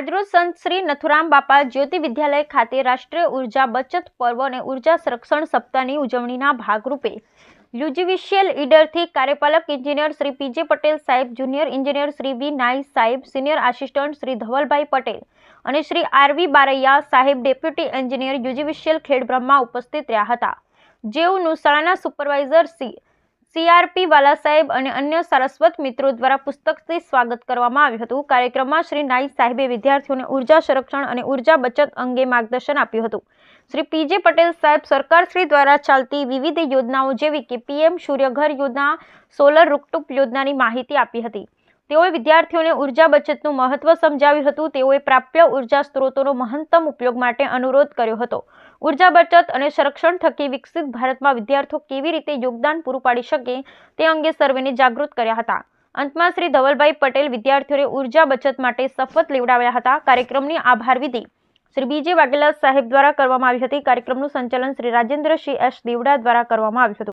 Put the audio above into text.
આજરોજ સંત શ્રી નથુરામ બાપા જ્યોતિ વિદ્યાલય ખાતે રાષ્ટ્રીય ઉર્જા બચત પર્વ અને ઉર્જા સંરક્ષણ સપ્તાહની ઉજવણીના ભાગરૂપે યુજીવીસીએલ ઈડરથી કાર્યપાલક એન્જિનિયર શ્રી પીજે પટેલ સાહેબ, જુનિયર એન્જિનિયર શ્રી વી નાઈસ સાહેબ, સિનિયર આસિસ્ટન્ટ શ્રી ધવલભાઈ પટેલ અને શ્રી આરવી બારૈયા સાહેબ, ડેપ્યુટી એન્જિનિયર યુજીવીસીએલ ખેડબ્રહ્મા ઉપસ્થિત રહ્યા હતા. જેઓનું શાળાના સુપરવાઇઝર સીઆરપી વાલા સાહેબ અને અન્ય સારસ્વત મિત્રો દ્વારા પુસ્તકથી સ્વાગત કરવામાં આવ્યું હતું. કાર્યક્રમમાં શ્રી નાઈસ સાહેબે વિદ્યાર્થીઓને ઉર્જા સંરક્ષણ અને ઉર્જા બચત અંગે માર્ગદર્શન આપ્યું હતું. શ્રી પીજે પટેલ સાહેબ સરકારશ્રી દ્વારા ચાલતી વિવિધ યોજનાઓ જેવી કે પીએમ સૂર્યઘર યોજના, સોલર રૂફટોપ યોજનાની માહિતી આપી હતી. તેઓએ વિદ્યાર્થીઓને ઉર્જા બચતનું મહત્વ સમજાવ્યું હતું. તેઓએ પ્રાપ્ય ઉર્જા સ્ત્રોતોનો મહત્તમ ઉપયોગ માટે અનુરોધ કર્યો હતો. ઉર્જા બચત અને સંરક્ષણ થકી વિકસિત ભારતમાં વિદ્યાર્થીઓ કેવી રીતે યોગદાન પૂરું પાડી શકે તે અંગે સર્વેને જાગૃત કર્યા હતા. અંતમાં શ્રી ધવલભાઈ પટેલ વિદ્યાર્થીઓને ઉર્જા બચત માટે શપથ લેવડાવ્યા હતા. કાર્યક્રમની આભાર વિધિ શ્રી બીજે વાઘેલા સાહેબ દ્વારા કરવામાં આવી હતી. કાર્યક્રમનું સંચાલન શ્રી રાજેન્દ્રસિંહ એસ દેવડા દ્વારા કરવામાં આવ્યું હતું.